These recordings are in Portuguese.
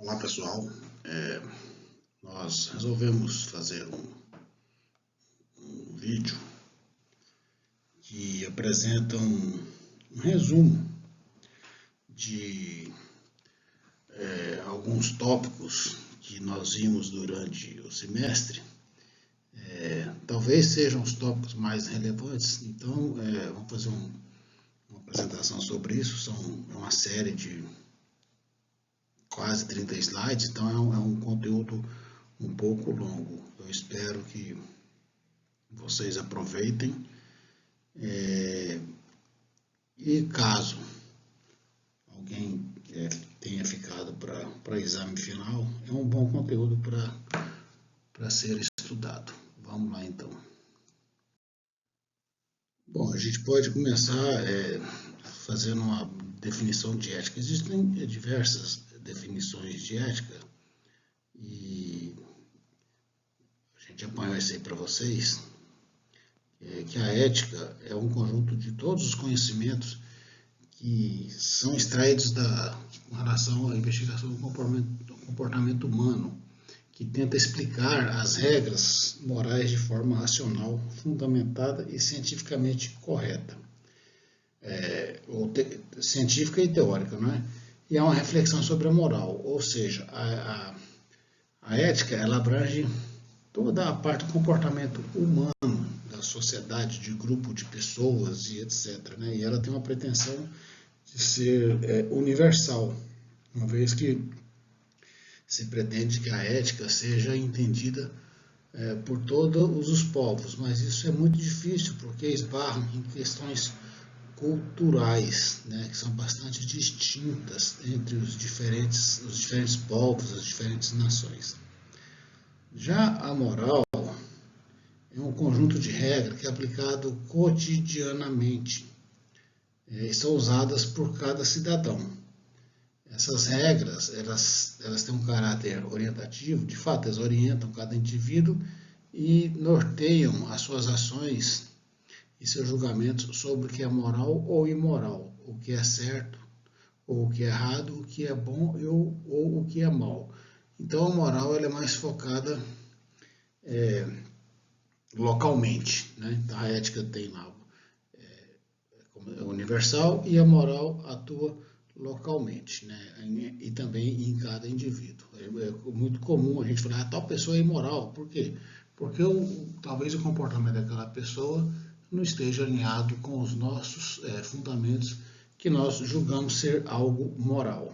Olá pessoal, nós resolvemos fazer um vídeo que apresenta um resumo de alguns tópicos que nós vimos durante o semestre. Talvez sejam os tópicos mais relevantes, então vamos fazer uma apresentação sobre isso. É uma série de quase 30 slides, então é um conteúdo um pouco longo. Eu espero que vocês aproveitem. E caso alguém tenha ficado para exame final, é um bom conteúdo para ser estudado. Vamos lá então. Bom, a gente pode começar fazendo uma definição de ética. Existem diversas definições de ética e a gente apanhou isso aí para vocês, que a ética é um conjunto de todos os conhecimentos que são extraídos com relação à investigação do comportamento humano, que tenta explicar as regras morais de forma racional, fundamentada e cientificamente correta. Científica e teórica, não é? E é uma reflexão sobre a moral, ou seja, a ética ela abrange toda a parte do comportamento humano, da sociedade, de grupo de pessoas e etc. Né? E ela tem uma pretensão de ser universal, uma vez que se pretende que a ética seja entendida por todos os povos, mas isso é muito difícil porque esbarra em questões culturais, né, que são bastante distintas entre os diferentes povos, as diferentes nações. Já a moral é um conjunto de regras que é aplicado cotidianamente e são usadas por cada cidadão. Essas regras, elas têm um caráter orientativo, de fato, elas orientam cada indivíduo e norteiam as suas ações e seus julgamentos sobre o que é moral ou imoral, o que é certo ou o que é errado, o que é bom ou o que é mal. Então a moral ela é mais focada localmente, né? Então a ética tem lá universal e a moral atua localmente, né? E também em cada indivíduo. É muito comum a gente falar, tal pessoa é imoral. Por quê? Porque talvez o comportamento daquela pessoa não esteja alinhado com os nossos fundamentos que nós julgamos ser algo moral.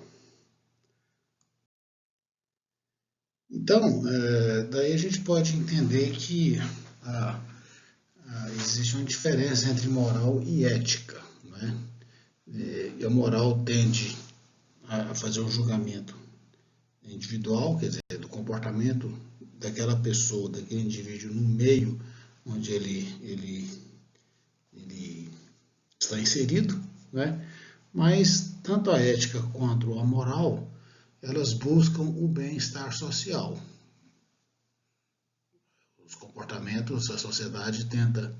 Então, daí a gente pode entender que existe uma diferença entre moral e ética, né? E a moral tende a fazer um julgamento individual, quer dizer, do comportamento daquela pessoa, daquele indivíduo no meio onde ele está inserido, né? Mas tanto a ética quanto a moral, elas buscam o bem-estar social. Os comportamentos, a sociedade tenta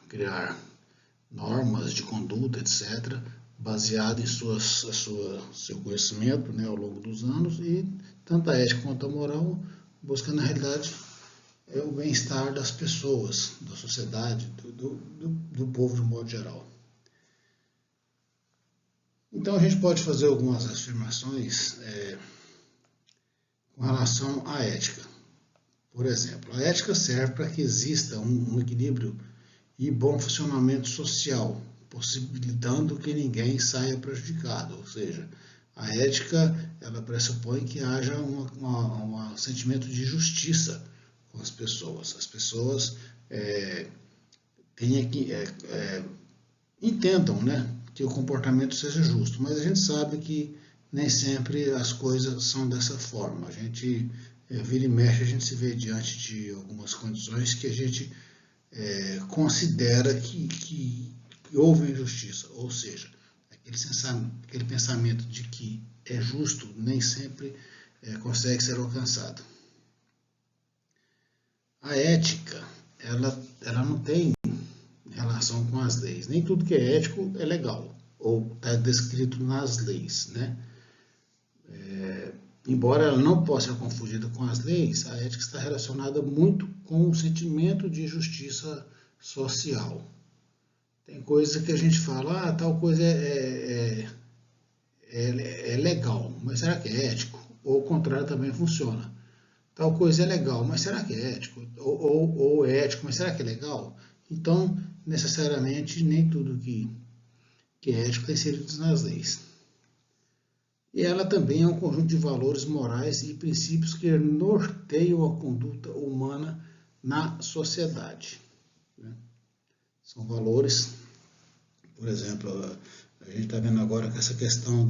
criar normas de conduta, etc., baseado em seu conhecimento, né, ao longo dos anos, e tanto a ética quanto a moral buscam, na realidade, o bem-estar das pessoas, da sociedade, do povo de um modo geral. Então a gente pode fazer algumas afirmações com relação à ética. Por exemplo, a ética serve para que exista um equilíbrio e bom funcionamento social, possibilitando que ninguém saia prejudicado. Ou seja, a ética ela pressupõe que haja um sentimento de justiça com as pessoas. As pessoas entendam, né, que o comportamento seja justo, mas a gente sabe que nem sempre as coisas são dessa forma. A gente vira e mexe, a gente se vê diante de algumas condições que a gente considera que houve injustiça, ou seja, aquele pensamento de que é justo nem sempre consegue ser alcançado. A ética, ela não tem relação com as leis. Nem tudo que é ético é legal, ou está descrito nas leis, né? embora ela não possa ser confundida com as leis, a ética está relacionada muito com o sentimento de justiça social. Tem coisa que a gente fala, tal coisa é legal, mas será que é ético? Ou o contrário também funciona. Tal coisa é legal, mas será que é ético? Ou é ético, mas será que é legal? Então, necessariamente, nem tudo que é ético está inserido nas leis. E ela também é um conjunto de valores morais e princípios que norteiam a conduta humana na sociedade. São valores, por exemplo, a gente está vendo agora que essa questão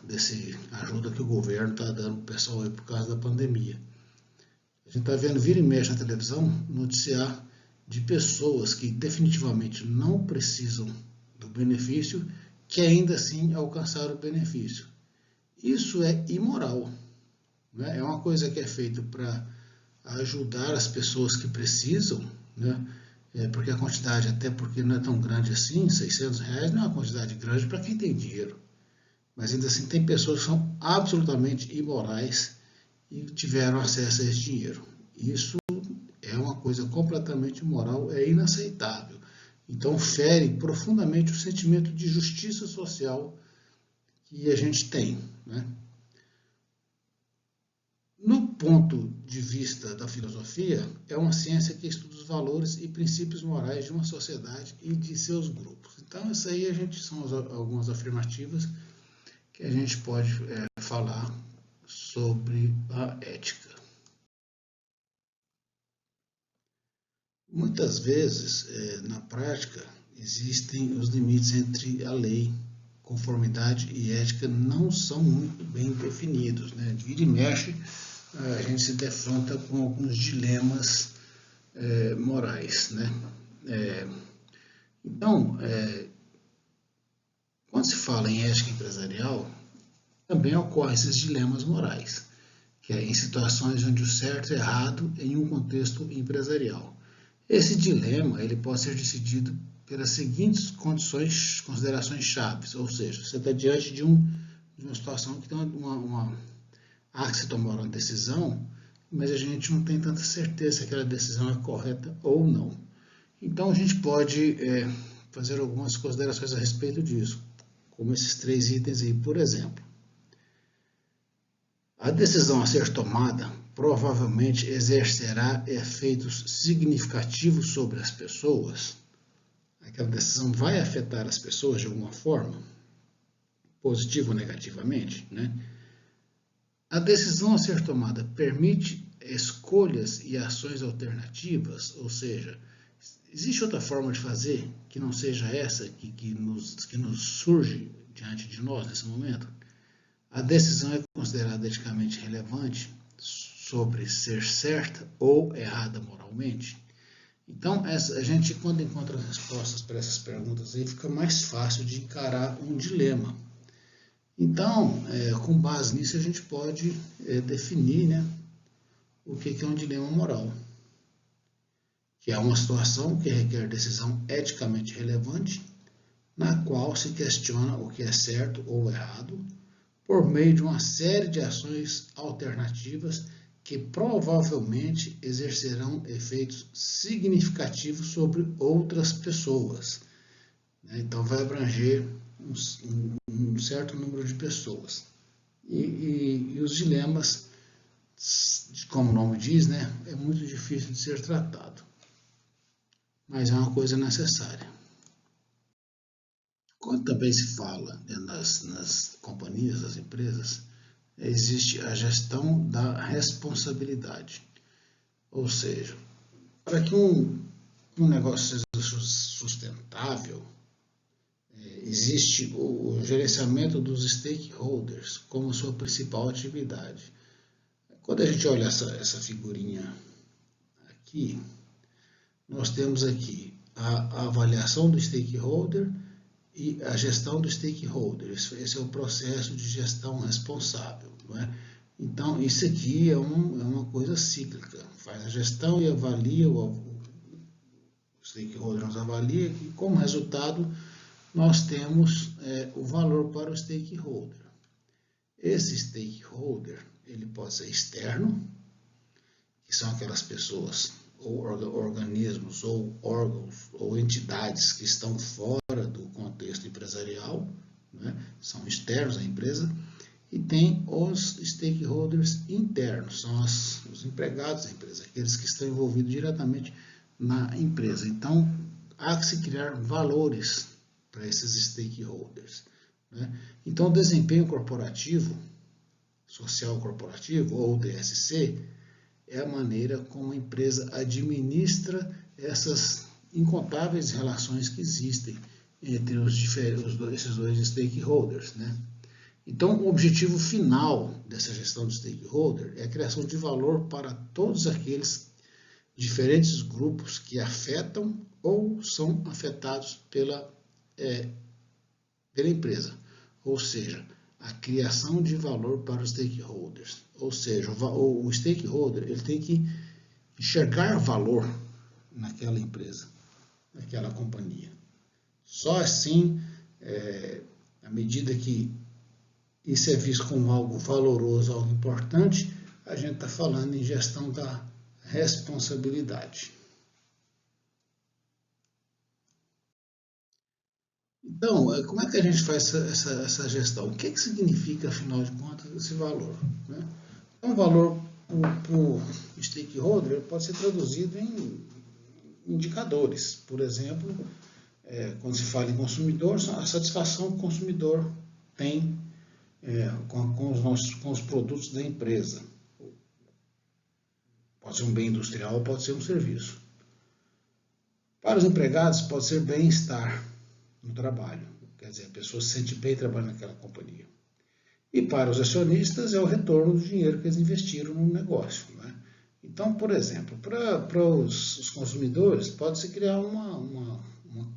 desse ajuda que o governo está dando para o pessoal aí por causa da pandemia. A gente está vendo, vira e mexe na televisão, noticiar de pessoas que definitivamente não precisam do benefício, que ainda assim alcançaram o benefício. Isso é imoral. Né? É uma coisa que é feita para ajudar as pessoas que precisam, né? Porque a quantidade, até porque não é tão grande assim, R$600 não é uma quantidade grande para quem tem dinheiro. Mas ainda assim tem pessoas que são absolutamente imorais e tiveram acesso a esse dinheiro. Isso é uma coisa completamente imoral, é inaceitável. Então fere profundamente o sentimento de justiça social que a gente tem. Né? No ponto de vista da filosofia, é uma ciência que estuda os valores e princípios morais de uma sociedade e de seus grupos. Então, isso aí são algumas afirmativas que a gente pode falar sobre a ética. Muitas vezes, na prática, existem os limites entre a lei, conformidade e ética não são muito bem definidos. Né? Vira e mexe, a gente se defronta com alguns dilemas morais. Né? Então, quando se fala em ética empresarial, também ocorrem esses dilemas morais, que é em situações onde o certo é errado em um contexto empresarial. Esse dilema ele pode ser decidido pelas seguintes considerações chaves, ou seja, você está diante de uma situação que tem há que se tomar uma decisão, mas a gente não tem tanta certeza se aquela decisão é correta ou não. Então a gente pode fazer algumas considerações a respeito disso, como esses 3 itens aí, por exemplo. A decisão a ser tomada provavelmente exercerá efeitos significativos sobre as pessoas. Aquela decisão vai afetar as pessoas de alguma forma, positivo ou negativamente, né? A decisão a ser tomada permite escolhas e ações alternativas, ou seja, existe outra forma de fazer que não seja essa que nos surge diante de nós nesse momento? A decisão é considerada eticamente relevante sobre ser certa ou errada moralmente? Então, a gente, quando encontra as respostas para essas perguntas, aí fica mais fácil de encarar um dilema. Então, com base nisso, a gente pode definir, né, o que é um dilema moral, que é uma situação que requer decisão eticamente relevante, na qual se questiona o que é certo ou errado, por meio de uma série de ações alternativas que provavelmente exercerão efeitos significativos sobre outras pessoas. Então, vai abranger um certo número de pessoas. E os dilemas, como o nome diz, né, é muito difícil de ser tratado, mas é uma coisa necessária. Quando também se fala nas companhias, nas empresas, existe a gestão da responsabilidade. Ou seja, para que um negócio seja sustentável, existe o gerenciamento dos stakeholders como sua principal atividade. Quando a gente olha essa figurinha aqui, nós temos aqui a avaliação do stakeholder e a gestão do stakeholder. Esse é o processo de gestão responsável. Não é? Então, isso aqui é uma coisa cíclica. Faz a gestão e avalia, o stakeholder nos avalia, e como resultado, nós temos o valor para o stakeholder. Esse stakeholder, ele pode ser externo, que são aquelas pessoas, ou organismos, ou órgãos, ou entidades que estão fora do contexto empresarial, né? São externos à empresa. E tem os stakeholders internos, são os empregados da empresa, aqueles que estão envolvidos diretamente na empresa. Então, há que se criar valores para esses stakeholders, né? Então, o desempenho corporativo, social corporativo, ou DSC, é a maneira como a empresa administra essas incontáveis relações que existem entre esses dois stakeholders, né? Então, o objetivo final dessa gestão de stakeholder é a criação de valor para todos aqueles diferentes grupos que afetam ou são afetados pela empresa. Ou seja, a criação de valor para os stakeholders. Ou seja, o stakeholder ele tem que enxergar valor naquela empresa, naquela companhia. Só assim, à medida que isso é visto como algo valoroso, algo importante, a gente está falando em gestão da responsabilidade. Então, como é que a gente faz essa gestão? O que significa, afinal de contas, esse valor, né? Um valor para o stakeholder pode ser traduzido em indicadores. Por exemplo, quando se fala em consumidor, a satisfação que o consumidor tem com os produtos da empresa. Pode ser um bem industrial, pode ser um serviço. Para os empregados, pode ser bem-estar no trabalho. Quer dizer, a pessoa se sente bem trabalhando naquela companhia. E para os acionistas, é o retorno do dinheiro que eles investiram no negócio, né? Então, por exemplo, para os consumidores, pode-se criar uma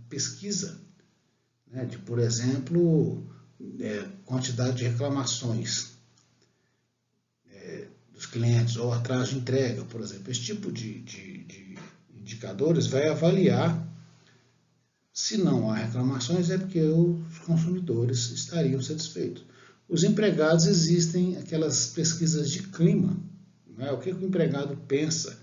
pesquisa, né, de, por exemplo, quantidade de reclamações dos clientes ou atraso de entrega, por exemplo. Esse tipo de indicadores vai avaliar se não há reclamações é porque os consumidores estariam satisfeitos. Os empregados, existem aquelas pesquisas de clima, né? O que o empregado pensa,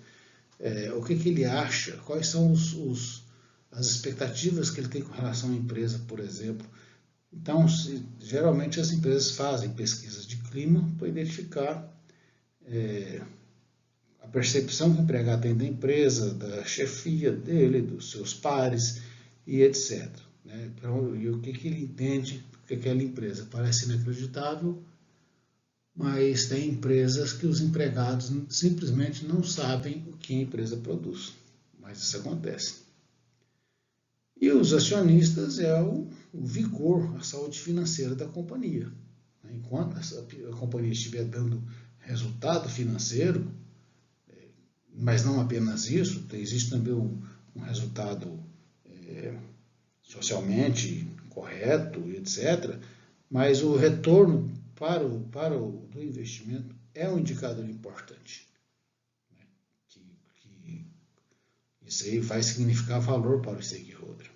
o que ele acha, quais são as expectativas que ele tem com relação à empresa, por exemplo. Então, geralmente as empresas fazem pesquisas de clima para identificar a percepção que o empregado tem da empresa, da chefia dele, dos seus pares e etc. Né? E o que ele entende que aquela empresa parece inacreditável, mas tem empresas que os empregados simplesmente não sabem o que a empresa produz. Mas isso acontece. E os acionistas é o vigor, a saúde financeira da companhia. Enquanto a companhia estiver dando resultado financeiro, mas não apenas isso, existe também um resultado socialmente correto, etc., mas o retorno do investimento é um indicador importante. Isso aí vai significar valor para o stakeholder.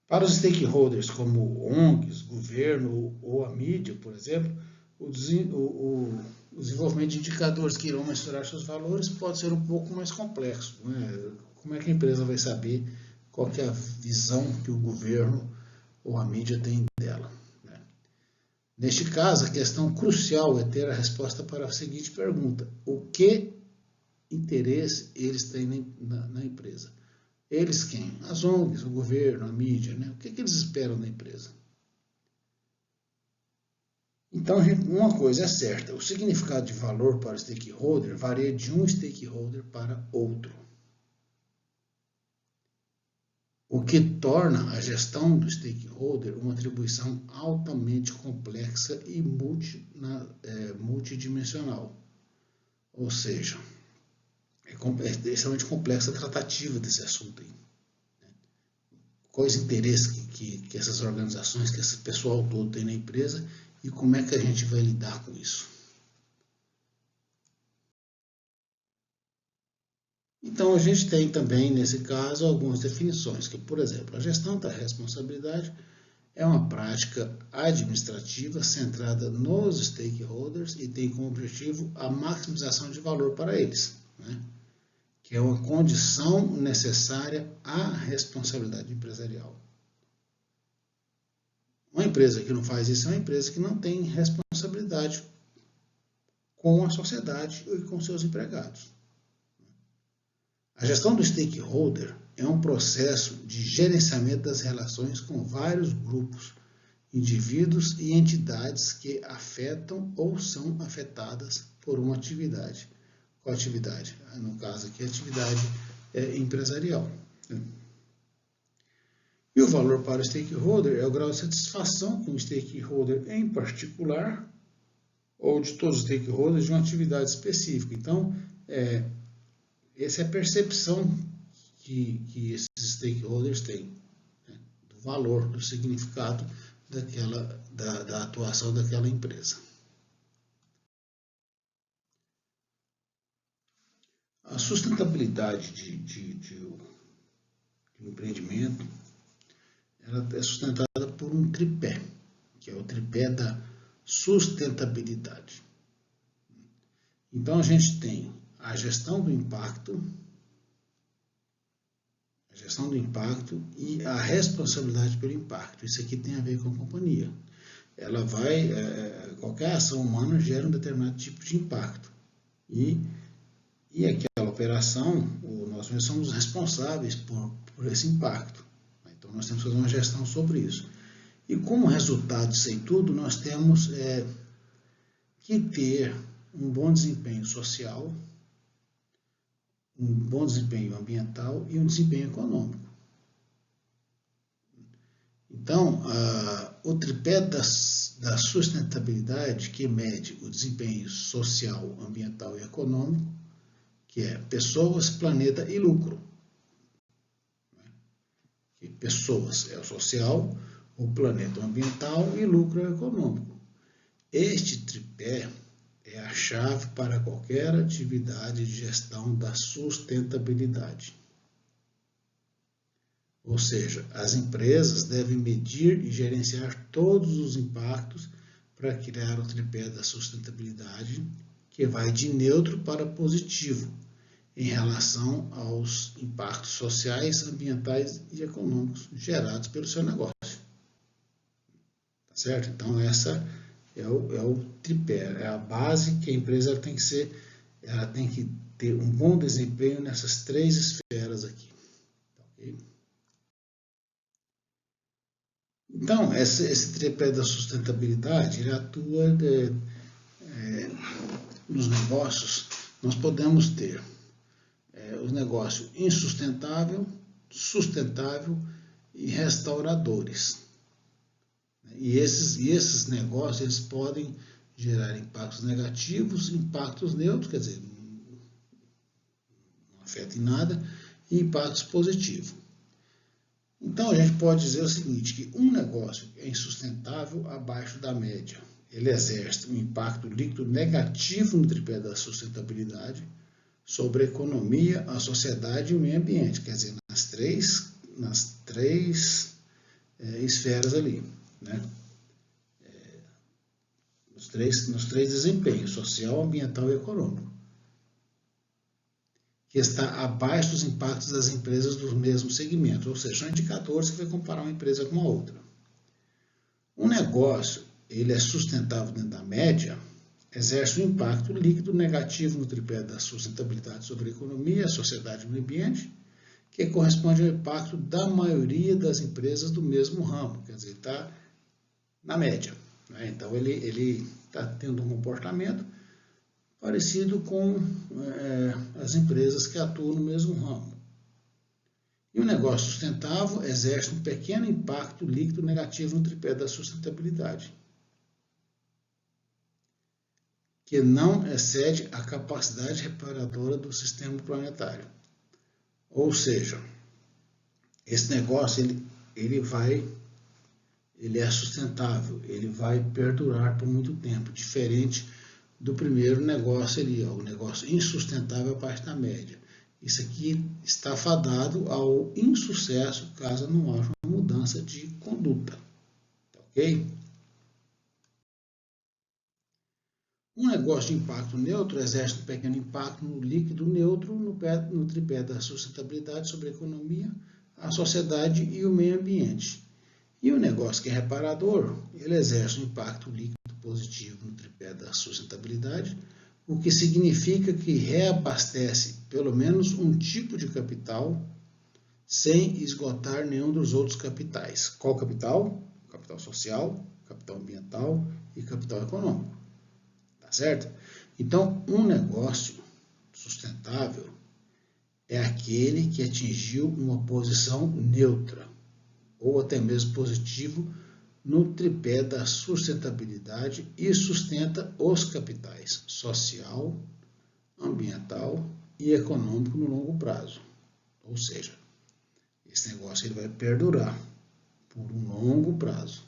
Para os stakeholders, como ONGs, governo ou a mídia, por exemplo, o desenvolvimento de indicadores que irão mensurar seus valores pode ser um pouco mais complexo, né? Como é que a empresa vai saber qual que é a visão que o governo ou a mídia tem dela, né? Neste caso, a questão crucial é ter a resposta para a seguinte pergunta: o que interesse eles têm na empresa? Eles quem? As ONGs, o governo, a mídia, né? O que eles esperam da empresa? Então, uma coisa é certa, o significado de valor para o stakeholder varia de um stakeholder para outro. O que torna a gestão do stakeholder uma atribuição altamente complexa e multidimensional. Ou seja, é extremamente complexa a tratativa desse assunto aí. Quais os interesses que essas organizações, que esse pessoal todo tem na empresa e como é que a gente vai lidar com isso. Então, a gente tem também, nesse caso, algumas definições, que, por exemplo, a gestão da responsabilidade é uma prática administrativa centrada nos stakeholders e tem como objetivo a maximização de valor para eles, né? Que é uma condição necessária à responsabilidade empresarial. Uma empresa que não faz isso é uma empresa que não tem responsabilidade com a sociedade e com seus empregados. A gestão do stakeholder é um processo de gerenciamento das relações com vários grupos, indivíduos e entidades que afetam ou são afetadas por uma atividade. Qual atividade? No caso aqui, a atividade empresarial. E o valor para o stakeholder é o grau de satisfação que um stakeholder em particular ou de todos os stakeholders de uma atividade específica. Então, essa é a percepção que esses stakeholders têm, né, do valor, do significado da atuação daquela empresa. A sustentabilidade de um empreendimento, ela é sustentada por um tripé, que é o tripé da sustentabilidade. Então, a gente tem a gestão do impacto e a responsabilidade pelo impacto. Isso aqui tem a ver com a companhia. Ela qualquer ação humana gera um determinado tipo de impacto. E aquela operação, nós mesmos somos responsáveis por esse impacto. Então, nós temos que fazer uma gestão sobre isso. E como resultado disso aí tudo, nós temos que ter um bom desempenho social, um bom desempenho ambiental e um desempenho econômico. Então, o tripé da sustentabilidade, que mede o desempenho social, ambiental e econômico, que é pessoas, planeta e lucro. E pessoas é o social, o planeta é o ambiental e lucro é o econômico. Este tripé é a chave para qualquer atividade de gestão da sustentabilidade. Ou seja, as empresas devem medir e gerenciar todos os impactos para criar o tripé da sustentabilidade, que vai de neutro para positivo em relação aos impactos sociais, ambientais e econômicos gerados pelo seu negócio. Tá certo? Então, essa é o tripé, é a base que a empresa ela tem que ter um bom desempenho nessas três esferas aqui. Okay? Então, esse tripé da sustentabilidade, ele atua nos negócios. Nós podemos ter os negócios insustentável, sustentável e restauradores. E esses negócios eles podem gerar impactos negativos, impactos neutros, quer dizer, não afeta em nada, e impactos positivos. Então, a gente pode dizer o seguinte, que um negócio é insustentável abaixo da média. Ele exerce um impacto líquido negativo no tripé da sustentabilidade sobre a economia, a sociedade e o meio ambiente, quer dizer, nas três esferas ali, né? Nos três desempenhos, social, ambiental e econômico, que está abaixo dos impactos das empresas do mesmo segmento, ou seja, são indicadores que vai comparar uma empresa com a outra. Um negócio, ele é sustentável dentro da média, exerce um impacto líquido negativo no tripé da sustentabilidade sobre a economia, a sociedade e o meio ambiente, que corresponde ao impacto da maioria das empresas do mesmo ramo, quer dizer, está na média, né? Então, ele está tendo um comportamento parecido com as empresas que atuam no mesmo ramo. E o negócio sustentável exerce um pequeno impacto líquido negativo no tripé da sustentabilidade, que não excede a capacidade reparadora do sistema planetário. Ou seja, esse negócio ele é sustentável, ele vai perdurar por muito tempo, diferente do primeiro negócio ali, o negócio insustentável abaixo da média. Isso aqui está fadado ao insucesso caso não haja uma mudança de conduta. ok? Um negócio de impacto neutro exerce um pequeno impacto no líquido neutro no tripé da sustentabilidade sobre a economia, a sociedade e o meio ambiente. E o negócio que é reparador, ele exerce um impacto líquido positivo no tripé da sustentabilidade, o que significa que reabastece pelo menos um tipo de capital sem esgotar nenhum dos outros capitais. Qual capital? Capital social, capital ambiental e capital econômico. Tá certo? Então, um negócio sustentável é aquele que atingiu uma posição neutra ou até mesmo positivo no tripé da sustentabilidade e sustenta os capitais social, ambiental e econômico no longo prazo. Ou seja, esse negócio ele vai perdurar por um longo prazo.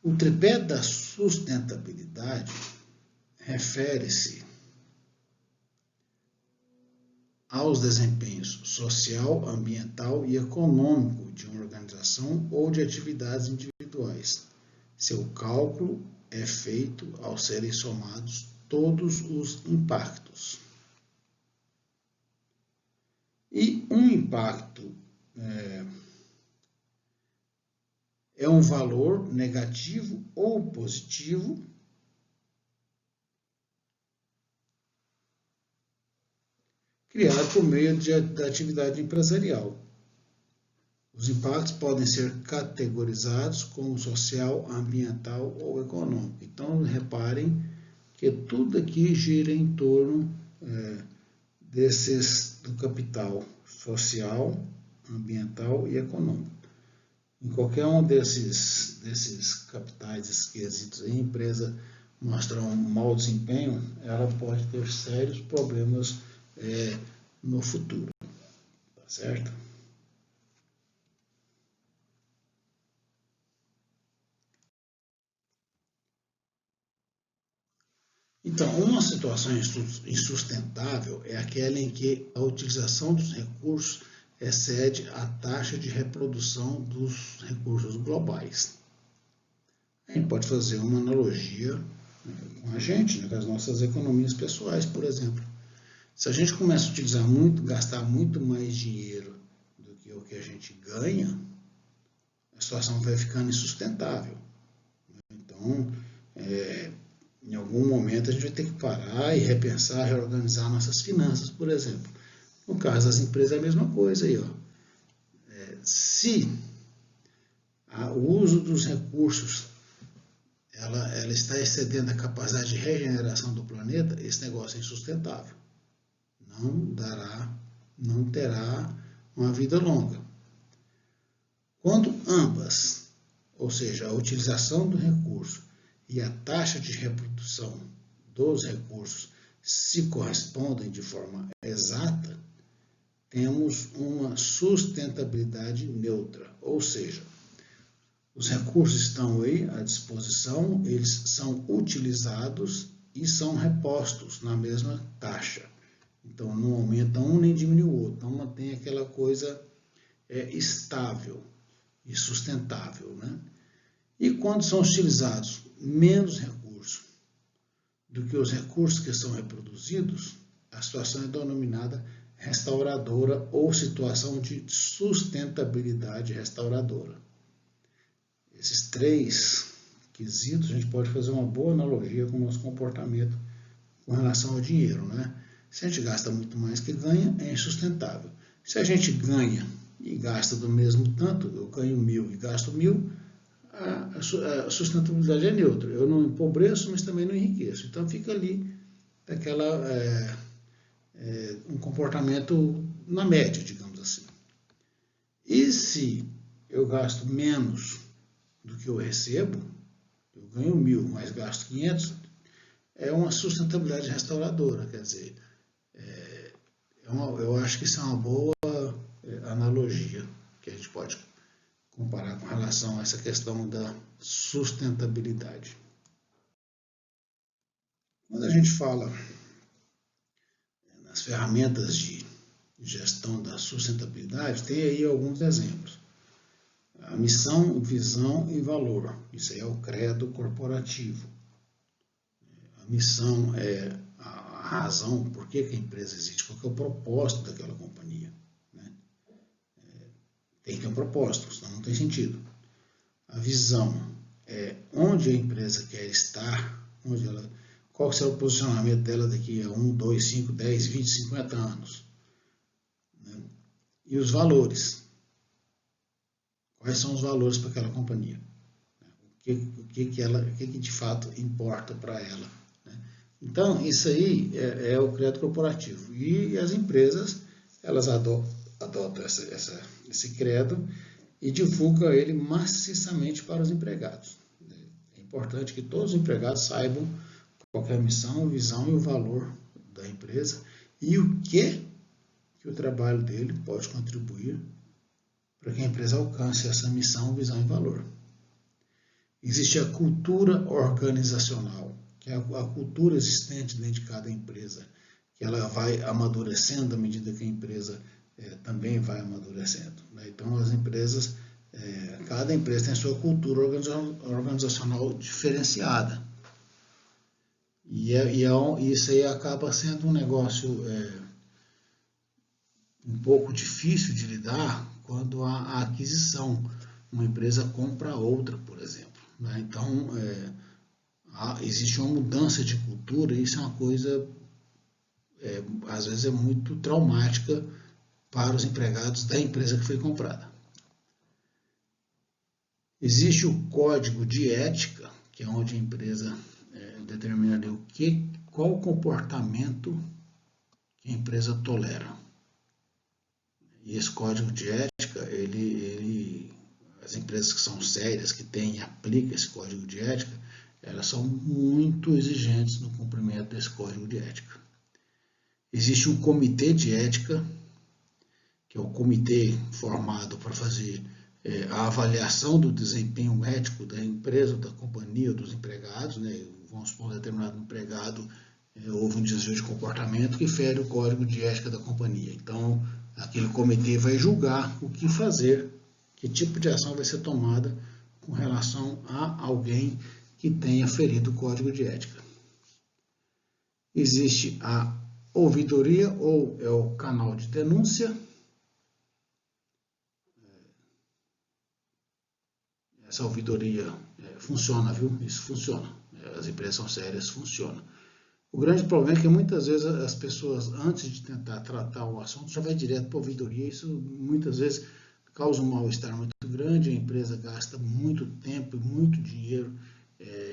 O tripé da sustentabilidade refere-se aos desempenhos social, ambiental e econômico de uma organização ou de atividades individuais. Seu cálculo é feito ao serem somados todos os impactos. E um impacto é um valor negativo ou positivo criado por meio da atividade empresarial. Os impactos podem ser categorizados como social, ambiental ou econômico. Então, reparem que tudo aqui gira em torno do capital social, ambiental e econômico. Em qualquer um desses capitais, esses quesitos, a empresa mostrar um mau desempenho, ela pode ter sérios problemas no futuro, tá certo? Então, uma situação insustentável é aquela em que a utilização dos recursos excede a taxa de reprodução dos recursos globais. A gente pode fazer uma analogia com a gente, com as nossas economias pessoais, por exemplo. Se a gente começa a utilizar muito, gastar muito mais dinheiro do que o que a gente ganha, a situação vai ficando insustentável. Então, em algum momento a gente vai ter que parar e repensar, reorganizar nossas finanças, por exemplo. No caso das empresas é a mesma coisa aí, ó. Se o uso dos recursos ela está excedendo a capacidade de regeneração do planeta, esse negócio é insustentável. Não terá uma vida longa. Quando ambas, ou seja, a utilização do recurso e a taxa de reprodução dos recursos se correspondem de forma exata, temos uma sustentabilidade neutra, ou seja, os recursos estão aí à disposição, eles são utilizados e são repostos na mesma taxa. Então, não aumenta um nem diminui o outro. Então, mantém aquela coisa estável e sustentável, né? E quando são utilizados menos recursos do que os recursos que são reproduzidos, a situação é denominada restauradora ou situação de sustentabilidade restauradora. Esses três quesitos, a gente pode fazer uma boa analogia com o nosso comportamento com relação ao dinheiro, né? Se a gente gasta muito mais que ganha, é insustentável. Se a gente ganha e gasta do mesmo tanto, eu ganho 1.000 e gasto 1.000, a sustentabilidade é neutra. Eu não empobreço, mas também não enriqueço. Então fica ali um comportamento na média, digamos assim. E se eu gasto menos do que eu recebo, eu ganho 1.000, mas gasto 500, é uma sustentabilidade restauradora, quer dizer, eu acho que isso é uma boa analogia que a gente pode comparar com relação a essa questão da sustentabilidade. Quando a gente fala nas ferramentas de gestão da sustentabilidade, tem aí alguns exemplos. A missão, visão e valor. Isso aí é o credo corporativo. A missão é a razão por que a empresa existe, qual que é o propósito daquela companhia. Né? Tem que ter um propósito, senão não tem sentido. A visão é onde a empresa quer estar, qual será o posicionamento dela daqui a 1, 2, 5, 10, 20, 50 anos. Né? E os valores. Quais são os valores para aquela companhia? O que de fato importa para ela? Né? Então, isso aí é o credo corporativo. E as empresas, elas adotam esse credo e divulgam ele maciçamente para os empregados. É importante que todos os empregados saibam qual é a missão, a visão e o valor da empresa e o que o trabalho dele pode contribuir para que a empresa alcance essa missão, visão e valor. Existe a cultura organizacional, que é a cultura existente dentro de cada empresa, que ela vai amadurecendo à medida que a empresa também vai amadurecendo. Né? Então, as empresas, cada empresa tem a sua cultura organizacional diferenciada. E isso aí acaba sendo um negócio um pouco difícil de lidar quando há a aquisição. Uma empresa compra outra, por exemplo. Né? Então, existe uma mudança de cultura e isso é uma coisa, às vezes, é muito traumática para os empregados da empresa que foi comprada. Existe o código de ética, que é onde a empresa determina ali qual o comportamento que a empresa tolera. E esse código de ética, as empresas que são sérias, que têm e aplicam esse código de ética, elas são muito exigentes no cumprimento desse código de ética. Existe um comitê de ética, que é o comitê formado para fazer a avaliação do desempenho ético da empresa, da companhia, dos empregados. Né? Vamos supor, um determinado empregado houve um desvio de comportamento que fere o código de ética da companhia. Então, aquele comitê vai julgar o que fazer, que tipo de ação vai ser tomada com relação a alguém que tenha ferido o código de ética. Existe a ouvidoria, ou é o canal de denúncia. Essa ouvidoria funciona, viu? Isso funciona. As empresas são sérias, funciona. O grande problema é que muitas vezes as pessoas, antes de tentar tratar o assunto, já vai direto para a ouvidoria. Isso muitas vezes causa um mal-estar muito grande, a empresa gasta muito tempo e muito dinheiro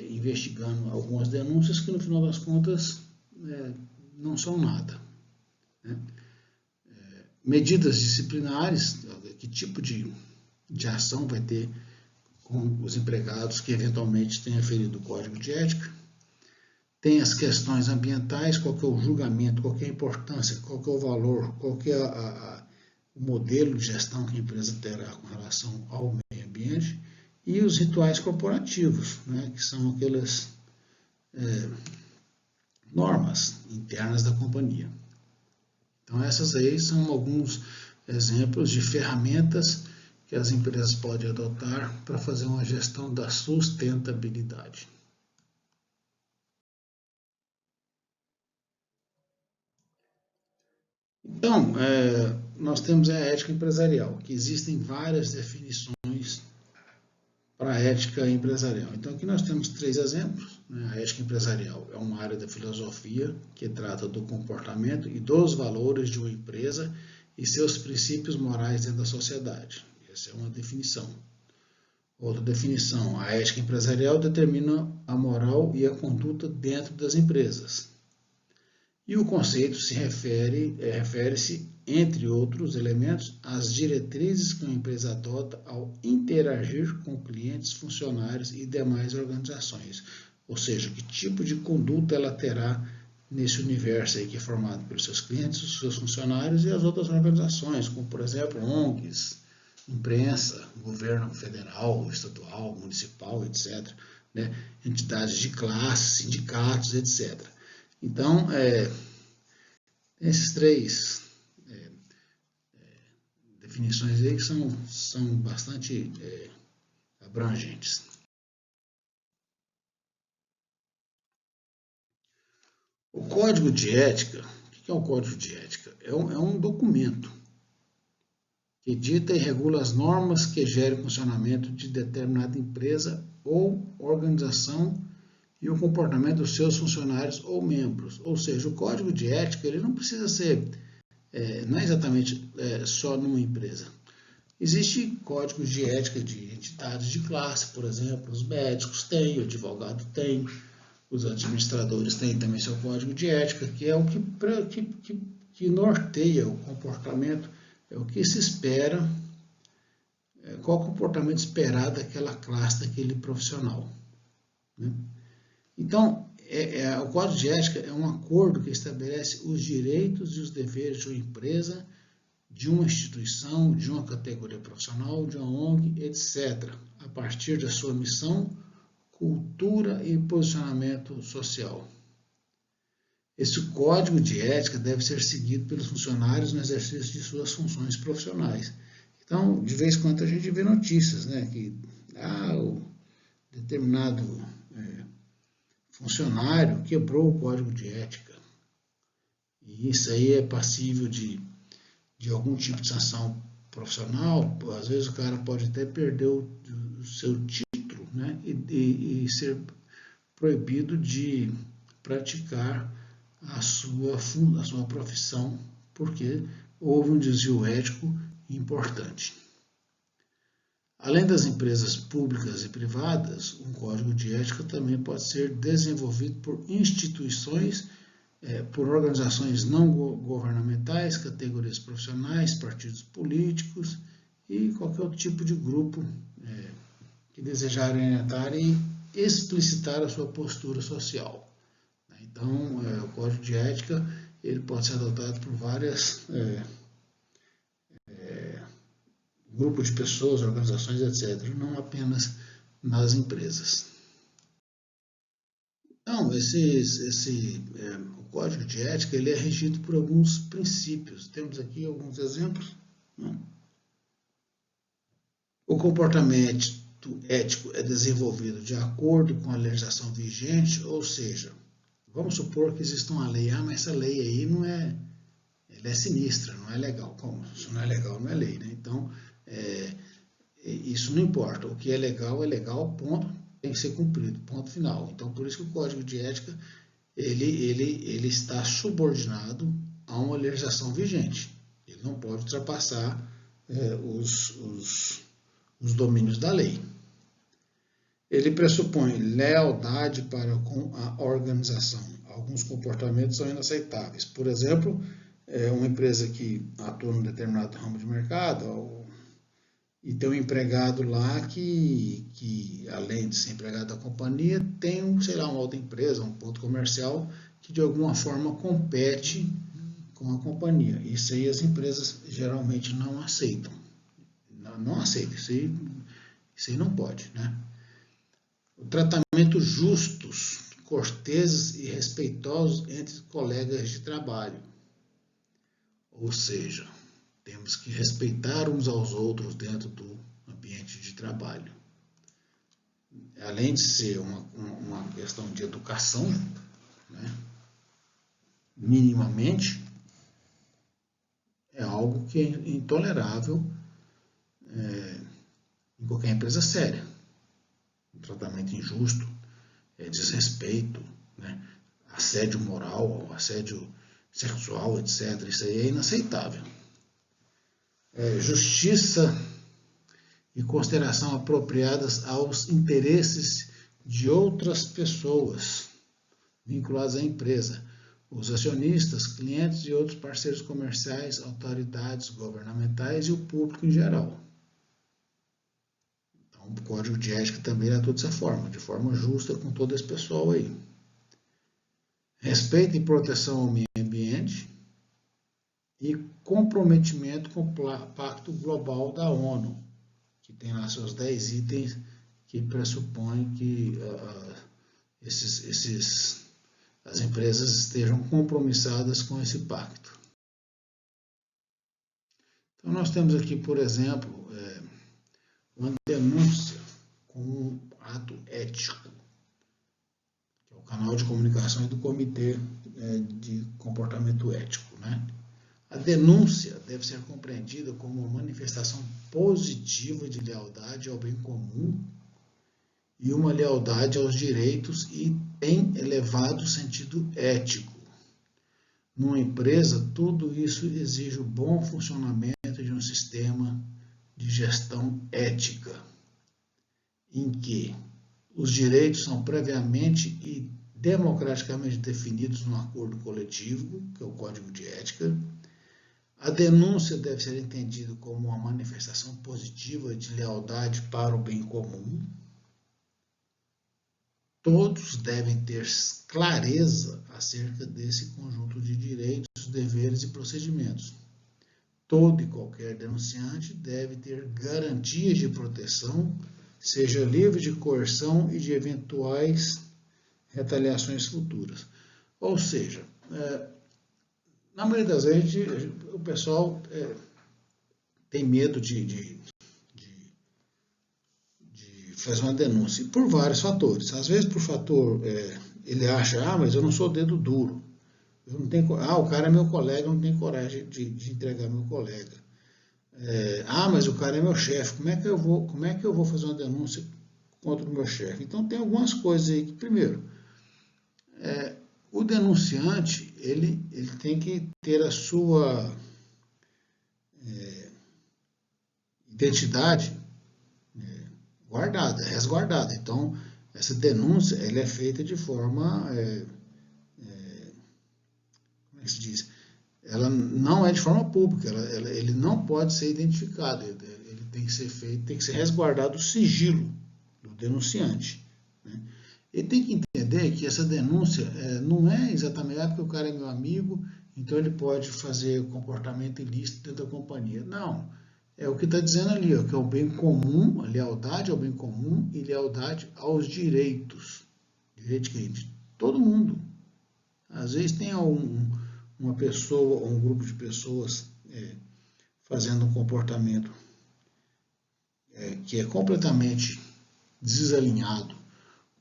investigando algumas denúncias que no final das contas não são nada. Né? Medidas disciplinares, que tipo de ação vai ter com os empregados que eventualmente tenham ferido o código de ética. Tem as questões ambientais, qual que é o julgamento, qual que é a importância, qual que é o valor, qual que é o modelo de gestão que a empresa terá com relação ao meio ambiente, e os rituais corporativos, né, que são aquelas normas internas da companhia. Então, essas aí são alguns exemplos de ferramentas que as empresas podem adotar para fazer uma gestão da sustentabilidade. Então, nós temos a ética empresarial, que existem várias definições para a ética empresarial. Então, aqui nós temos 3 exemplos. Né? A ética empresarial é uma área da filosofia que trata do comportamento e dos valores de uma empresa e seus princípios morais dentro da sociedade. Essa é uma definição. Outra definição, a ética empresarial determina a moral e a conduta dentro das empresas. E o conceito se refere-se, entre outros elementos, às diretrizes que uma empresa adota ao interagir com clientes, funcionários e demais organizações. Ou seja, que tipo de conduta ela terá nesse universo aí que é formado pelos seus clientes, os seus funcionários e as outras organizações, como, por exemplo, ONGs, imprensa, governo federal, estadual, municipal, etc. Né? Entidades de classe, sindicatos, etc. Então, esses 3 definições aí que são bastante abrangentes. O Código de Ética, o que é o Código de Ética? É um documento que dita e regula as normas que gerem o funcionamento de determinada empresa ou organização e o comportamento dos seus funcionários ou membros. Ou seja, o Código de Ética ele não precisa ser, não é exatamente só numa empresa. Existem códigos de ética de entidades de classe, por exemplo, os médicos têm, o advogado tem, os administradores têm também seu código de ética, que é o que norteia o comportamento, é o que se espera, qual o comportamento esperado daquela classe, daquele profissional. Né? Então, o Código de Ética é um acordo que estabelece os direitos e os deveres de uma empresa, de uma instituição, de uma categoria profissional, de uma ONG, etc., a partir da sua missão, cultura e posicionamento social. Esse código de ética deve ser seguido pelos funcionários no exercício de suas funções profissionais. Então, de vez em quando a gente vê notícias, né, que o determinado funcionário quebrou o código de ética. E isso aí é passível de algum tipo de sanção profissional. Às vezes o cara pode até perder o seu título, né, e ser proibido de praticar a sua profissão, porque houve um desvio ético importante. Além das empresas públicas e privadas, um código de ética também pode ser desenvolvido por instituições, por organizações não governamentais, categorias profissionais, partidos políticos e qualquer outro tipo de grupo que desejarem orientar e explicitar a sua postura social. Então, o código de ética ele pode ser adotado por várias grupos de pessoas, organizações, etc., não apenas nas empresas. Então, o código de ética ele é regido por alguns princípios. Temos aqui alguns exemplos. Né? O comportamento ético é desenvolvido de acordo com a legislação vigente, ou seja, vamos supor que exista uma lei, mas essa lei aí ela é sinistra, não é legal. Como? Isso não é legal, não é lei, né? Então, isso não importa. O que é legal, ponto, tem que ser cumprido, ponto final. Então, por isso que o Código de Ética ele está subordinado a uma legislação vigente. Ele não pode ultrapassar os domínios da lei. Ele pressupõe lealdade para com a organização. Alguns comportamentos são inaceitáveis. Por exemplo, uma empresa que atua num determinado ramo de mercado e tem um empregado lá que além de ser empregado da companhia, tem uma outra empresa, um ponto comercial que de alguma forma compete com a companhia. Isso aí as empresas geralmente não aceitam. Não aceitam, isso aí não pode, né? O tratamento justos, corteses e respeitosos entre colegas de trabalho. Ou seja, temos que respeitar uns aos outros dentro do ambiente de trabalho. Além de ser uma questão de educação, né, minimamente, é algo que é intolerável em qualquer empresa séria. Um tratamento injusto, desrespeito, né, assédio moral, assédio sexual, etc. Isso aí é inaceitável. Justiça e consideração apropriadas aos interesses de outras pessoas vinculadas à empresa, os acionistas, clientes e outros parceiros comerciais, autoridades governamentais e o público em geral. Então, o Código de Ética também atua dessa forma, de forma justa com todo esse pessoal aí. Respeito e proteção ao meio ambiente e comprometimento com o Pacto Global da ONU, que tem lá seus 10 itens que pressupõem que as empresas estejam compromissadas com esse pacto. Então, nós temos aqui, por exemplo, uma denúncia como um ato ético, que é o canal de comunicação do Comitê de Comportamento Ético, né? A denúncia deve ser compreendida como uma manifestação positiva de lealdade ao bem comum e uma lealdade aos direitos e tem elevado sentido ético. Numa empresa, tudo isso exige o bom funcionamento de um sistema de gestão ética, em que os direitos são previamente e democraticamente definidos num acordo coletivo, que é o Código de Ética. A denúncia deve ser entendida como uma manifestação positiva de lealdade para o bem comum. Todos devem ter clareza acerca desse conjunto de direitos, deveres e procedimentos. Todo e qualquer denunciante deve ter garantias de proteção, seja livre de coerção e de eventuais retaliações futuras. Ou seja, na maioria das vezes o pessoal tem medo de fazer uma denúncia, por vários fatores. Às vezes por fator, ele acha, mas eu não sou dedo duro. Eu não tenho, o cara é meu colega, eu não tenho coragem de entregar meu colega. Mas o cara é meu chefe, como é que eu vou fazer uma denúncia contra o meu chefe? Então tem algumas coisas aí que, primeiro, o denunciante, ele tem que ter a sua identidade guardada, resguardada. Então, essa denúncia ela é feita de forma, como é que se diz? Ela não é de forma pública, ele não pode ser identificado, ele tem que ser feito, tem que ser resguardado o sigilo do denunciante, né? Ele tem que entender que essa denúncia não é exatamente porque o cara é meu amigo, então ele pode fazer comportamento ilícito dentro da companhia. Não, é o que está dizendo ali, que é o bem comum, a lealdade ao bem comum e lealdade aos direitos. Direito de todo mundo. Às vezes tem uma pessoa ou um grupo de pessoas fazendo um comportamento que é completamente desalinhado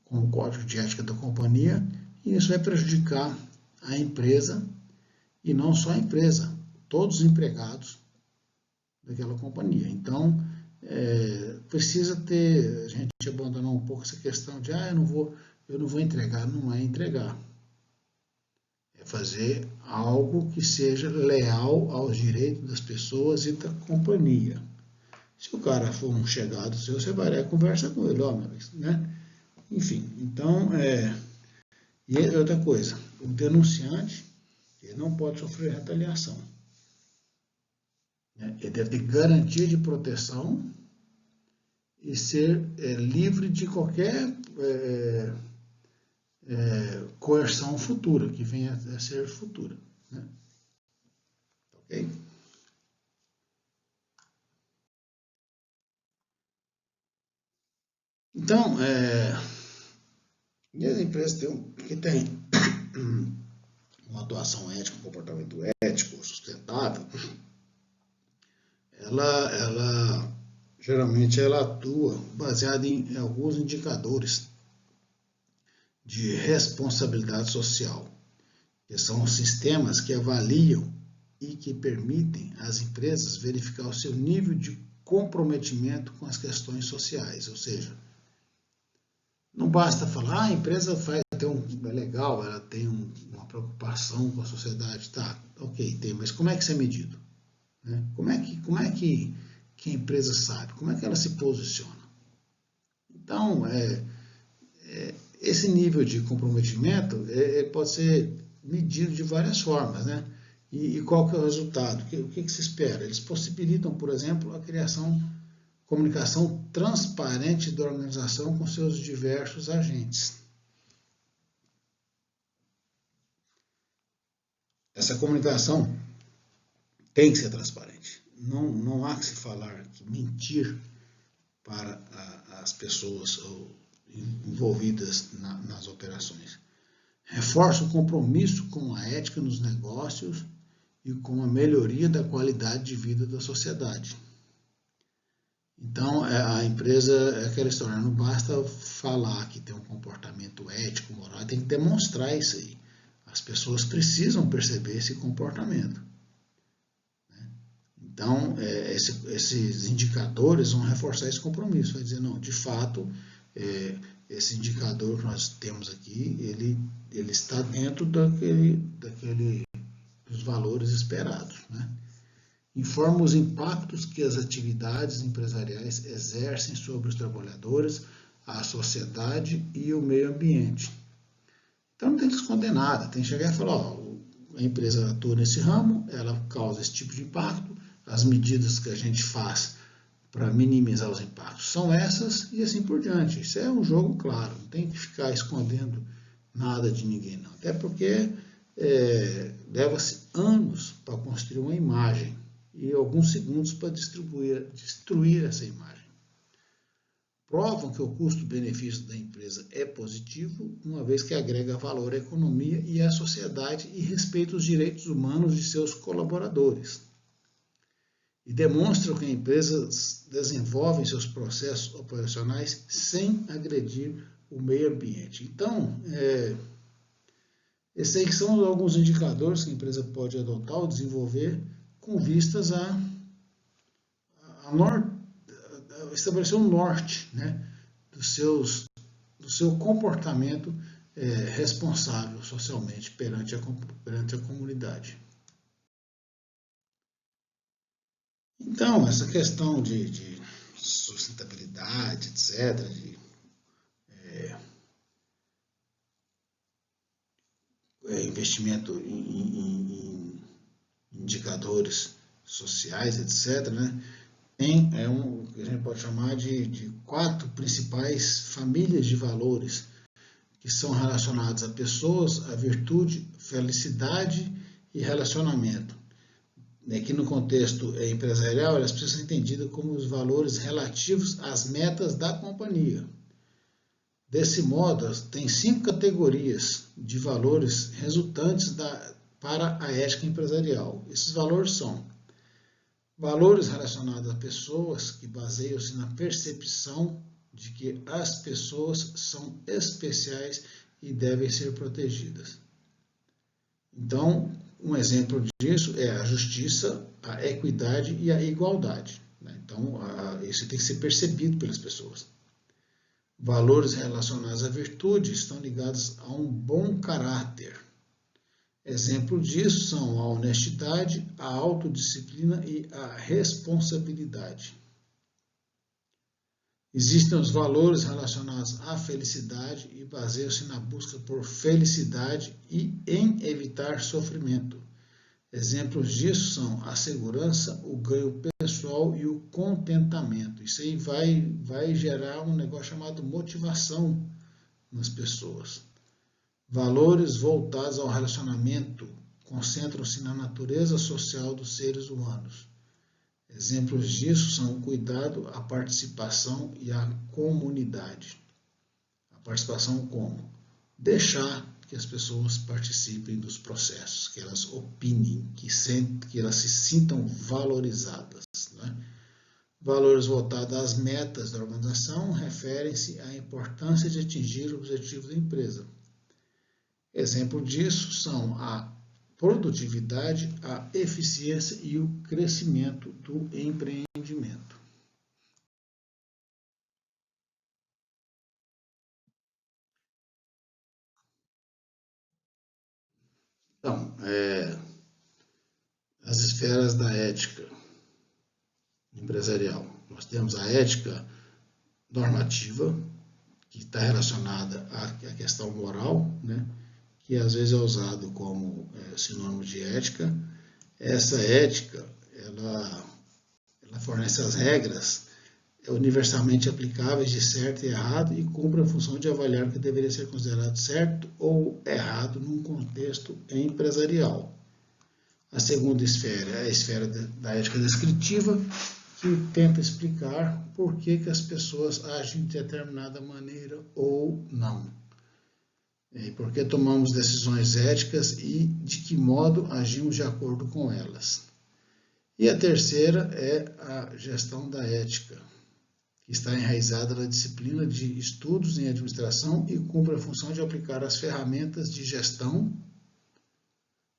com o código de ética da companhia, e isso vai prejudicar a empresa, e não só a empresa, todos os empregados daquela companhia. Então, precisa ter, a gente abandonar um pouco essa questão de, eu não vou entregar, não é entregar. É fazer algo que seja leal aos direitos das pessoas e da companhia. Se o cara for um chegado seu, você vai lá e conversa com ele, né? Enfim, então, e outra coisa, o denunciante, ele não pode sofrer retaliação. Ele deve ter garantia de proteção e ser livre de qualquer coerção futura, que venha a ser futura, né? Ok? Então, e as empresas que têm uma atuação ética, um comportamento ético, sustentável, ela geralmente ela atua baseada em alguns indicadores de responsabilidade social, que são sistemas que avaliam e que permitem às empresas verificar o seu nível de comprometimento com as questões sociais, ou seja, não basta falar, a empresa é legal, ela tem uma preocupação com a sociedade, tá, ok, tem, mas como é que isso é medido? Né? Como é que a empresa sabe? Como é que ela se posiciona? Então, esse nível de comprometimento pode ser medido de várias formas, né? E qual que é o resultado? O que se espera? Eles possibilitam, por exemplo, a comunicação transparente da organização com seus diversos agentes. Essa comunicação tem que ser transparente. Não há que se falar, que mentir para as pessoas envolvidas nas operações. Reforça o compromisso com a ética nos negócios e com a melhoria da qualidade de vida da sociedade. Então, a empresa é aquela história, não basta falar que tem um comportamento ético, moral, tem que demonstrar isso aí. As pessoas precisam perceber esse comportamento. Então, esses indicadores vão reforçar esse compromisso, vai dizer, não, de fato, esse indicador que nós temos aqui, ele está dentro dos valores esperados, né? Informa os impactos que as atividades empresariais exercem sobre os trabalhadores, a sociedade e o meio ambiente. Então não tem que esconder nada, tem que chegar e falar, ó, a empresa atua nesse ramo, ela causa esse tipo de impacto, as medidas que a gente faz para minimizar os impactos são essas e assim por diante. Isso é um jogo claro, não tem que ficar escondendo nada de ninguém, não. Até porque leva-se anos para construir uma imagem e alguns segundos para destruir essa imagem. Provam que o custo-benefício da empresa é positivo, uma vez que agrega valor à economia e à sociedade e respeita os direitos humanos de seus colaboradores. E demonstram que a empresa desenvolve seus processos operacionais sem agredir o meio ambiente. Então, esses aí são alguns indicadores que a empresa pode adotar ou desenvolver com vistas a estabelecer um norte, né, do seu comportamento responsável socialmente perante a comunidade. Então, essa questão de sustentabilidade, etc., investimento em indicadores sociais, etc., né, tem o que a gente pode chamar de 4 principais famílias de valores que são relacionados a pessoas, a virtude, felicidade e relacionamento. Aqui no contexto empresarial, elas precisam ser entendidas como os valores relativos às metas da companhia. Desse modo, tem 5 categorias de valores resultantes para a ética empresarial. Esses valores são valores relacionados a pessoas, que baseiam-se na percepção de que as pessoas são especiais e devem ser protegidas. Então, um exemplo disso é a justiça, a equidade e a igualdade. Então, isso tem que ser percebido pelas pessoas. Valores relacionados à virtude estão ligados a um bom caráter. Exemplo disso são a honestidade, a autodisciplina e a responsabilidade. Existem os valores relacionados à felicidade e baseiam-se na busca por felicidade e em evitar sofrimento. Exemplos disso são a segurança, o ganho pessoal e o contentamento. Isso aí vai gerar um negócio chamado motivação nas pessoas. Valores voltados ao relacionamento concentram-se na natureza social dos seres humanos. Exemplos disso são o cuidado, a participação e a comunidade. A participação como? Deixar que as pessoas participem dos processos, que elas opinem, que elas se sintam valorizadas, né? Valores voltados às metas da organização referem-se à importância de atingir o objetivo da empresa. Exemplo disso são a produtividade, a eficiência e o crescimento do empreendimento. Então, as esferas da ética empresarial. Nós temos a ética normativa, que está relacionada à questão moral, né, que às vezes é usado como sinônimo de ética. Essa ética, ela fornece as regras universalmente aplicáveis de certo e errado e cumpre a função de avaliar o que deveria ser considerado certo ou errado num contexto empresarial. A segunda esfera é a esfera da ética descritiva, que tenta explicar por que as pessoas agem de determinada maneira ou não. E por que tomamos decisões éticas e de que modo agimos de acordo com elas. E a terceira é a gestão da ética, que está enraizada na disciplina de estudos em administração e cumpre a função de aplicar as ferramentas de gestão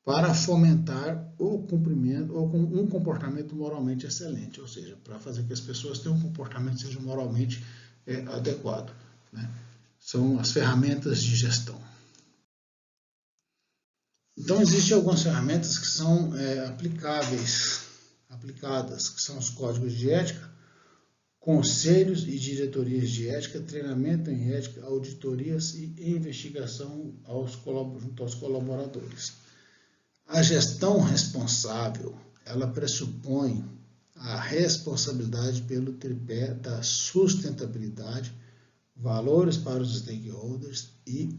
para fomentar o cumprimento ou um comportamento moralmente excelente, ou seja, para fazer que as pessoas tenham um comportamento que seja moralmente adequado, né? São as ferramentas de gestão. Então, existem algumas ferramentas que são aplicadas, que são os códigos de ética, conselhos e diretorias de ética, treinamento em ética, auditorias e investigação junto aos colaboradores. A gestão responsável, ela pressupõe a responsabilidade pelo tripé da sustentabilidade, valores para os stakeholders e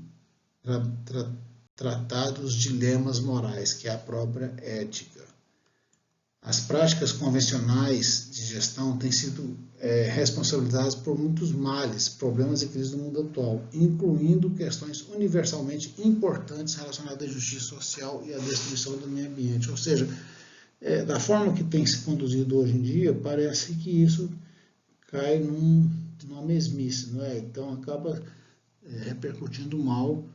tratar dos dilemas morais, que é a própria ética. As práticas convencionais de gestão têm sido responsabilizadas por muitos males, problemas e crises do mundo atual, incluindo questões universalmente importantes relacionadas à justiça social e à destruição do meio ambiente. Ou seja, da forma que tem se conduzido hoje em dia, parece que isso cai numa mesmice, não é? Então acaba repercutindo mal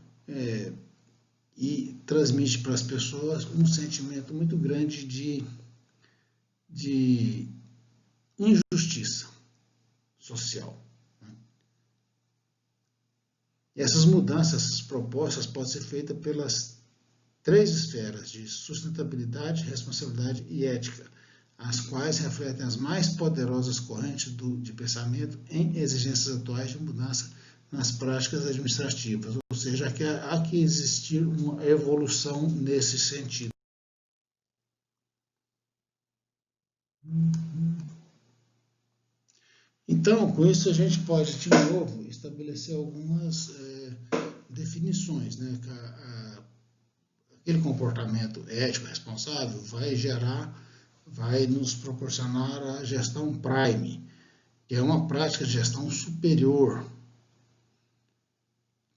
e transmite para as pessoas um sentimento muito grande de injustiça social. E essas mudanças, essas propostas podem ser feitas pelas 3 esferas de sustentabilidade, responsabilidade e ética, as quais refletem as mais poderosas correntes de pensamento em exigências atuais de mudança nas práticas administrativas, ou seja, há que existir uma evolução nesse sentido. Então, com isso a gente pode, de novo, estabelecer algumas definições, né? Aquele comportamento ético responsável vai nos proporcionar a gestão Prime, que é uma prática de gestão superior,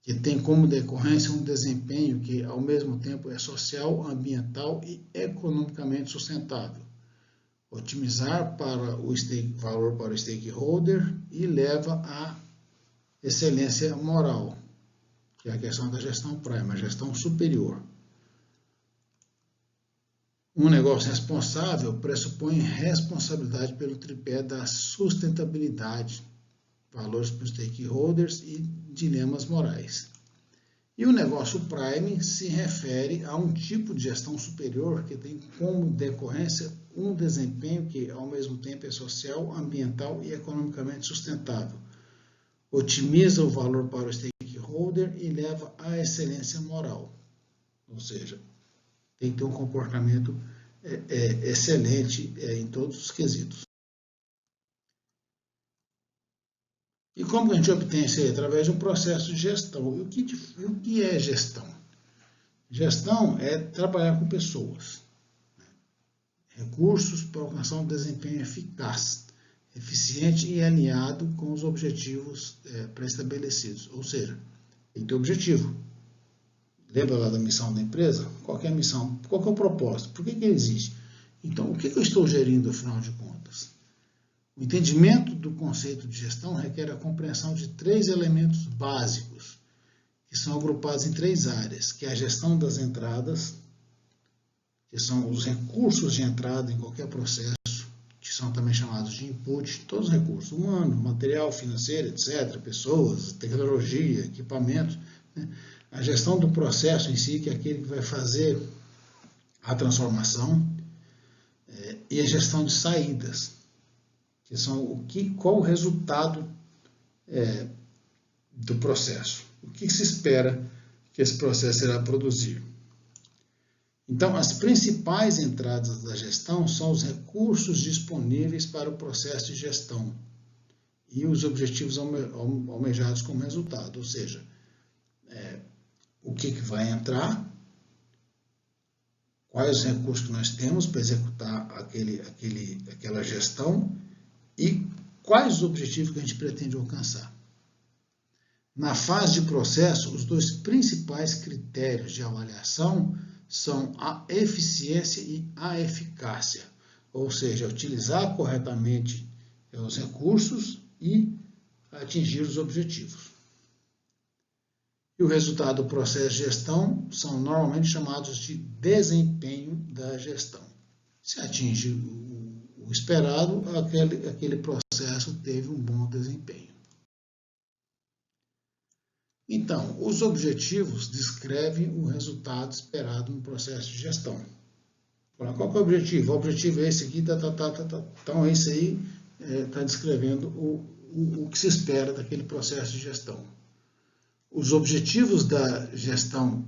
que tem como decorrência um desempenho que, ao mesmo tempo, é social, ambiental e economicamente sustentável. Otimizar para o valor para o stakeholder e leva à excelência moral, que é a questão da gestão Prime, a gestão superior. Um negócio responsável pressupõe responsabilidade pelo tripé da sustentabilidade, valores para os stakeholders e dilemas morais. E o negócio Prime se refere a um tipo de gestão superior que tem como decorrência um desempenho que, ao mesmo tempo, é social, ambiental e economicamente sustentável. Otimiza o valor para o stakeholder e leva à excelência moral. Ou seja, tem que ter um comportamento excelente em todos os quesitos. E como a gente obtém isso aí? Através de um processo de gestão. E o que é gestão? Gestão é trabalhar com pessoas, recursos para alcançar um desempenho eficaz, eficiente e alinhado com os objetivos pré-estabelecidos. Ou seja, tem que ter objetivo. Lembra lá da missão da empresa? Qual é a missão? Qual é o propósito? Por que ele existe? Então, o que eu estou gerindo, afinal de contas? O entendimento do conceito de gestão requer a compreensão de 3 elementos básicos, que são agrupados em 3 áreas, que é a gestão das entradas, que são os recursos de entrada em qualquer processo, que são também chamados de input, todos os recursos, humano, material, financeiro, etc., pessoas, tecnologia, equipamentos, né? A gestão do processo em si, que é aquele que vai fazer a transformação, e a gestão de saídas, que são qual o resultado do processo, o que se espera que esse processo irá produzir. Então, as principais entradas da gestão são os recursos disponíveis para o processo de gestão e os objetivos almejados como resultado, ou seja, o que vai entrar, quais os recursos que nós temos para executar aquela gestão e quais os objetivos que a gente pretende alcançar. Na fase de processo, os dois principais critérios de avaliação são a eficiência e a eficácia, ou seja, utilizar corretamente os recursos e atingir os objetivos. E o resultado do processo de gestão são normalmente chamados de desempenho da gestão. Se atinge o esperado, aquele processo teve um bom desempenho. Então, os objetivos descrevem o resultado esperado no processo de gestão. Qual que é o objetivo? O objetivo é esse aqui, Então, esse aí está descrevendo o que se espera daquele processo de gestão. Os objetivos da gestão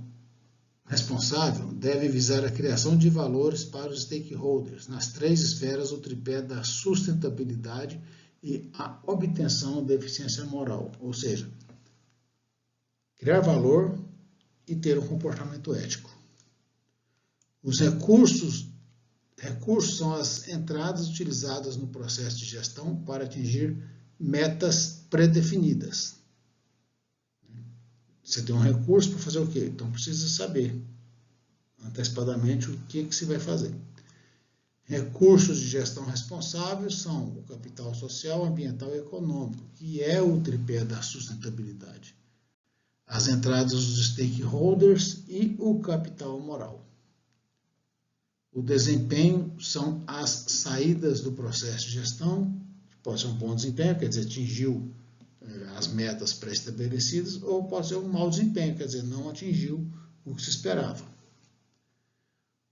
responsável devem visar a criação de valores para os stakeholders nas 3 esferas do tripé da sustentabilidade e a obtenção da eficiência moral, ou seja, criar valor e ter um comportamento ético. Os recursos são as entradas utilizadas no processo de gestão para atingir metas predefinidas. Você tem um recurso para fazer o quê? Então precisa saber antecipadamente o que você vai fazer. Recursos de gestão responsável são o capital social, ambiental e econômico, que é o tripé da sustentabilidade. As entradas dos stakeholders e o capital moral. O desempenho são as saídas do processo de gestão, que pode ser um bom desempenho, quer dizer, atingiu as metas pré-estabelecidas, ou pode ser um mau desempenho, quer dizer, não atingiu o que se esperava.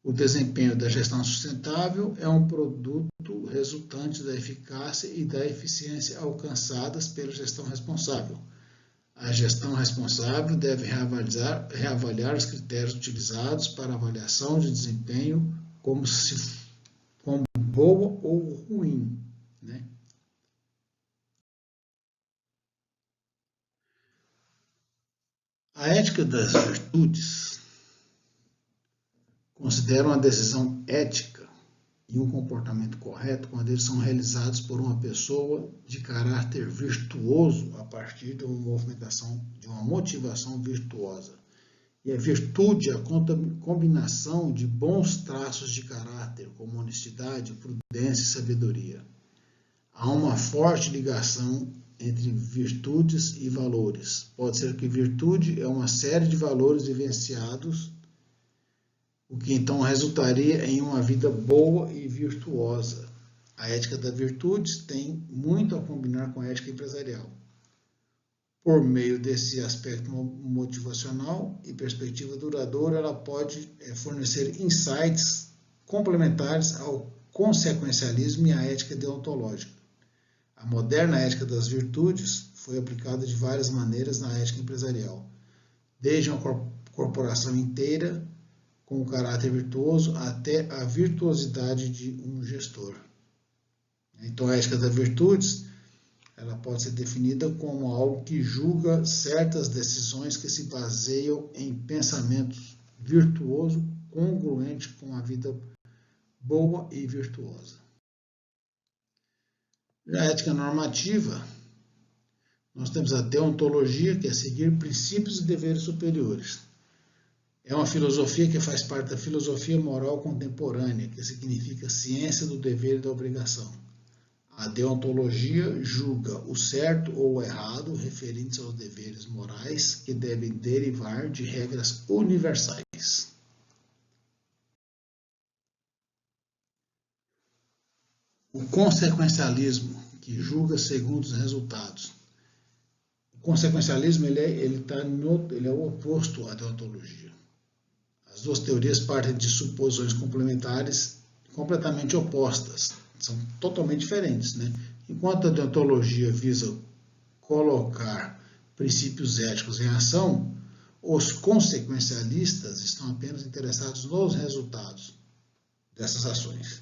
O desempenho da gestão sustentável é um produto resultante da eficácia e da eficiência alcançadas pela gestão responsável. A gestão responsável deve reavaliar os critérios utilizados para avaliação de desempenho como boa ou ruim, né? A ética das virtudes considera uma decisão ética e um comportamento correto quando eles são realizados por uma pessoa de caráter virtuoso a partir de uma motivação virtuosa. E a virtude é a combinação de bons traços de caráter, como honestidade, prudência e sabedoria. Há uma forte ligação entre virtudes e valores. Pode ser que virtude é uma série de valores vivenciados, o que então resultaria em uma vida boa e virtuosa. A ética das virtudes tem muito a combinar com a ética empresarial. Por meio desse aspecto motivacional e perspectiva duradoura, ela pode fornecer insights complementares ao consequencialismo e à ética deontológica. A moderna ética das virtudes foi aplicada de várias maneiras na ética empresarial, desde uma corporação inteira com o caráter virtuoso até a virtuosidade de um gestor. Então, a ética das virtudes ela pode ser definida como algo que julga certas decisões que se baseiam em pensamentos virtuoso, congruente com a vida boa e virtuosa. Já a ética normativa, nós temos a deontologia, que é seguir princípios e deveres superiores. É uma filosofia que faz parte da filosofia moral contemporânea, que significa ciência do dever e da obrigação. A deontologia julga o certo ou o errado referentes aos deveres morais que devem derivar de regras universais. O consequencialismo, que julga segundo os resultados. O consequencialismo ele é o oposto à deontologia. As duas teorias partem de suposições complementares completamente opostas. São totalmente diferentes, né? Enquanto a deontologia visa colocar princípios éticos em ação, os consequencialistas estão apenas interessados nos resultados dessas ações.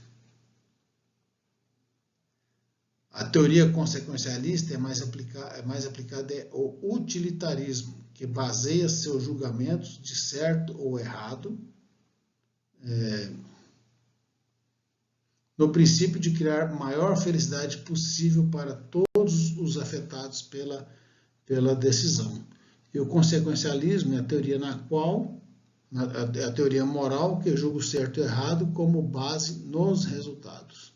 A teoria consequencialista é mais aplicada ao utilitarismo, que baseia seus julgamentos de certo ou errado no princípio de criar maior felicidade possível para todos os afetados pela decisão. E o consequencialismo é a teoria na qual a teoria moral que julga o certo e o errado como base nos resultados.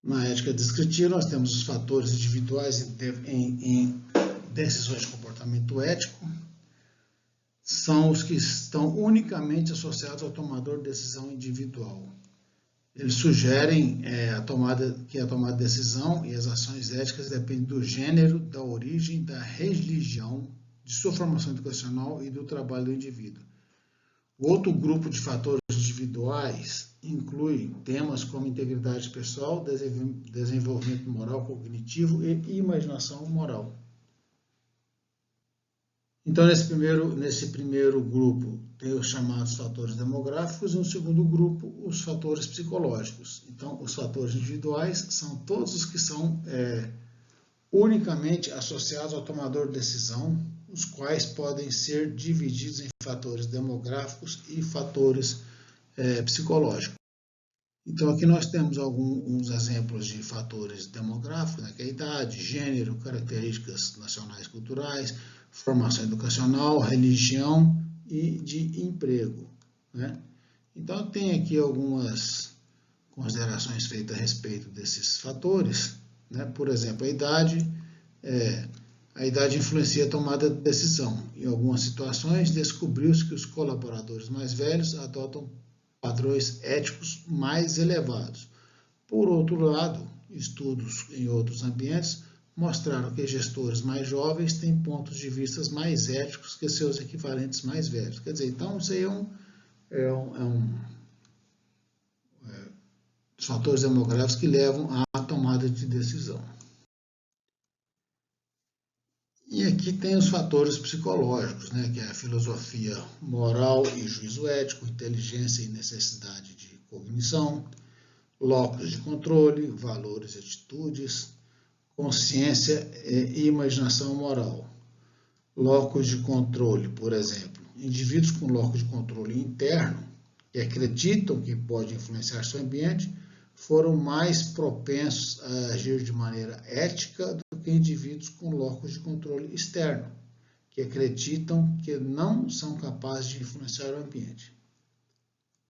Na ética descritiva, nós temos os fatores individuais em decisões de comportamento ético, são os que estão unicamente associados ao tomador de decisão individual. Eles sugerem que a tomada de decisão e as ações éticas dependem do gênero, da origem, da religião, de sua formação educacional e do trabalho do indivíduo. O outro grupo de fatores individuais inclui temas como integridade pessoal, desenvolvimento moral cognitivo e imaginação moral. Então, nesse primeiro grupo, tem os chamados fatores demográficos e no segundo grupo, os fatores psicológicos. Então, os fatores individuais são todos os que são unicamente associados ao tomador de decisão, os quais podem ser divididos em fatores demográficos e fatores psicológicos. Então, aqui nós temos alguns exemplos de fatores demográficos, né, que é a idade, gênero, características nacionais e culturais, formação educacional, religião e de emprego. Né? Então, tem aqui algumas considerações feitas a respeito desses fatores. Né? Por exemplo, a idade influencia a tomada de decisão. Em algumas situações, descobriu-se que os colaboradores mais velhos adotam padrões éticos mais elevados. Por outro lado, estudos em outros ambientes mostraram que gestores mais jovens têm pontos de vista mais éticos que seus equivalentes mais velhos. Quer dizer, então isso aí os fatores demográficos que levam à tomada de decisão. E aqui tem os fatores psicológicos, né, que é a filosofia moral e juízo ético, inteligência e necessidade de cognição, locus de controle, valores e atitudes, consciência e imaginação moral. Locus de controle, por exemplo, indivíduos com locus de controle interno, que acreditam que pode influenciar seu ambiente, foram mais propensos a agir de maneira ética do que indivíduos com locus de controle externo, que acreditam que não são capazes de influenciar o ambiente.